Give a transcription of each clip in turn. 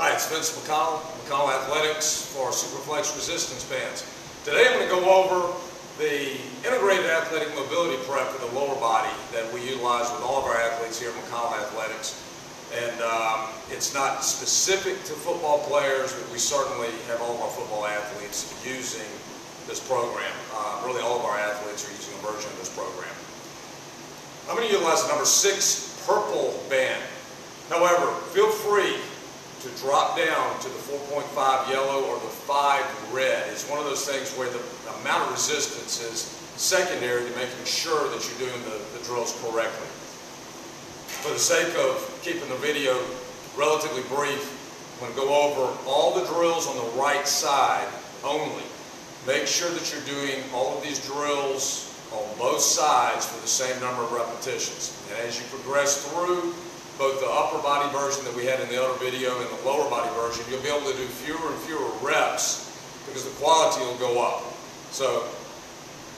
Hi, it's Vince McConnell Athletics for SuperFlex resistance bands. Today I'm going to go over the integrated athletic mobility prep for the lower body that we utilize with all of our athletes here at McConnell Athletics. And it's not specific to football players, but we certainly have all of our football athletes using this program. Really all of our athletes are using a version of this program. I'm going to utilize the number 6 purple band. However, feel free to drop down to the 4.5 yellow or the 5 red. It's one of those things where the amount of resistance is secondary to making sure that you're doing the drills correctly. For the sake of keeping the video relatively brief, I'm going to go over all the drills on the right side only. Make sure that you're doing all of these drills on both sides for the same number of repetitions. And as you progress through both the upper body version that we had in the other video and the lower body version, you'll be able to do fewer and fewer reps because the quality will go up. So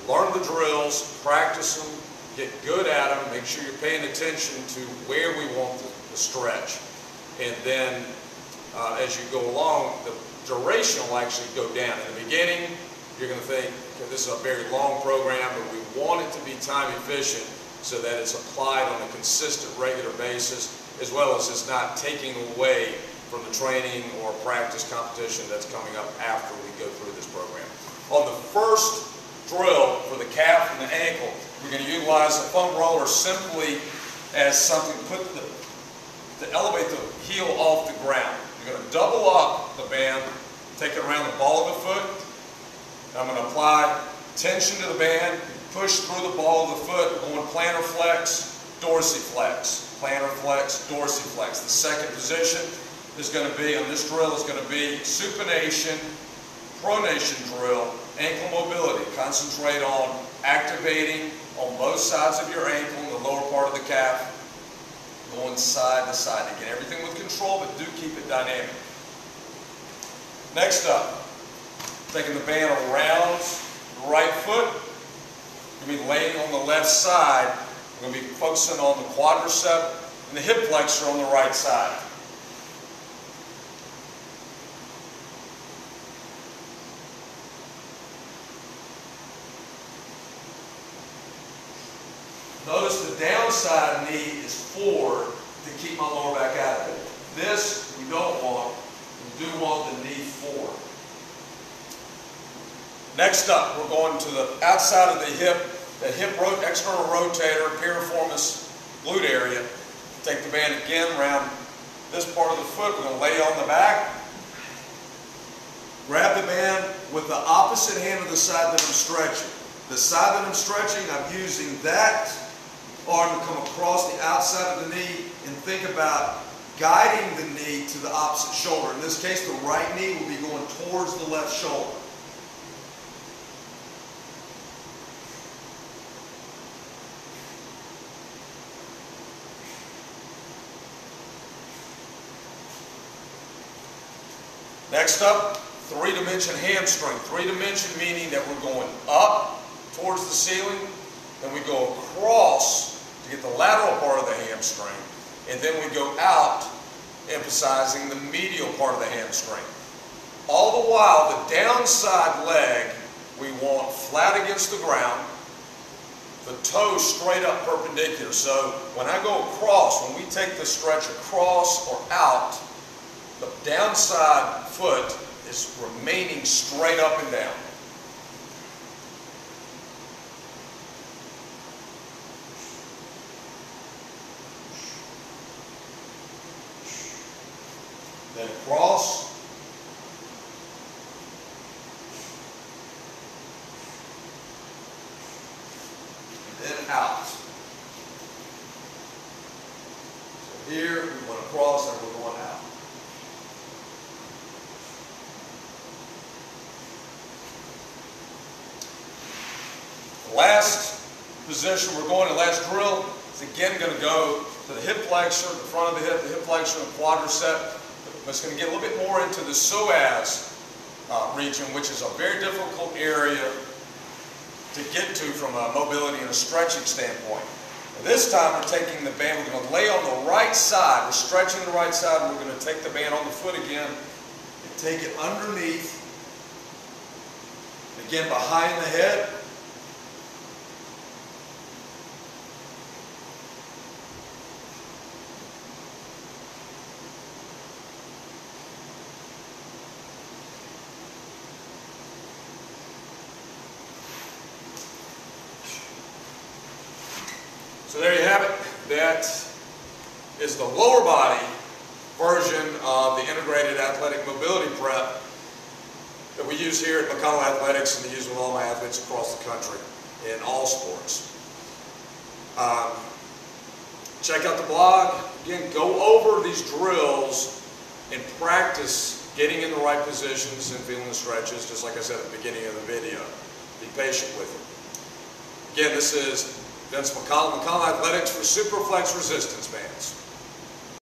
learn the drills, practice them, get good at them, make sure you're paying attention to where we want the stretch. And then as you go along, the duration will actually go down. In the beginning, you're going to think, okay, this is a very long program, but we want it to be time efficient so that it's applied on a consistent, regular basis, as well as it's not taking away from the training or practice competition that's coming up after we go through this program. On the first drill for the calf and the ankle, we're going to utilize a foam roller simply as something to elevate the heel off the ground. You're going to double up the band, take it around the ball of the foot. I'm going to apply tension to the band, push through the ball of the foot, going plantar flex, dorsiflex, plantar flex, dorsiflex. The second position is going to be, on this drill, is going to be supination, pronation drill, ankle mobility. Concentrate on activating on both sides of your ankle and the lower part of the calf, going side to side. Again, everything with control, but do keep it dynamic. Next up, taking the band around the right foot. We're going to be laying on the left side. We're going to be focusing on the quadricep and the hip flexor on the right side. Notice the downside knee is forward to keep my lower back out of it. This we don't want. We do want the knee forward. Next up, we're going to the outside of the hip external rotator, piriformis glute area. Take the band again around this part of the foot. We're going to lay on the back. Grab the band with the opposite hand of the side that I'm stretching. The side that I'm stretching, I'm using that arm to come across the outside of the knee and think about guiding the knee to the opposite shoulder. In this case, the right knee will be going towards the left shoulder. Next up, 3-dimension hamstring. 3-dimension meaning that we're going up towards the ceiling, then we go across to get the lateral part of the hamstring, and then we go out, emphasizing the medial part of the hamstring. All the while, the downside leg, we want flat against the ground, the toes straight up perpendicular. So when I go across, when we take the stretch across or out, the downside foot is remaining straight up and down. Then across. And then out. So here we went across and we're going out. Last position we're going to, last drill, is again going to go to the hip flexor, the front of the hip flexor, and the quadricep. But it's going to get a little bit more into the psoas region, which is a very difficult area to get to from a mobility and a stretching standpoint. And this time we're taking the band, we're going to lay on the right side, we're stretching the right side, and we're going to take the band on the foot again and take it underneath, again behind the head. So there you have it. That is the lower body version of the integrated athletic mobility prep that we use here at McConnell Athletics and to use with all my athletes across the country in all sports. Check out the blog. Again, go over these drills and practice getting in the right positions and feeling the stretches, just like I said at the beginning of the video. Be patient with it. Again, this is Vince McConnell, McConnell Athletics for SuperFlex resistance bands.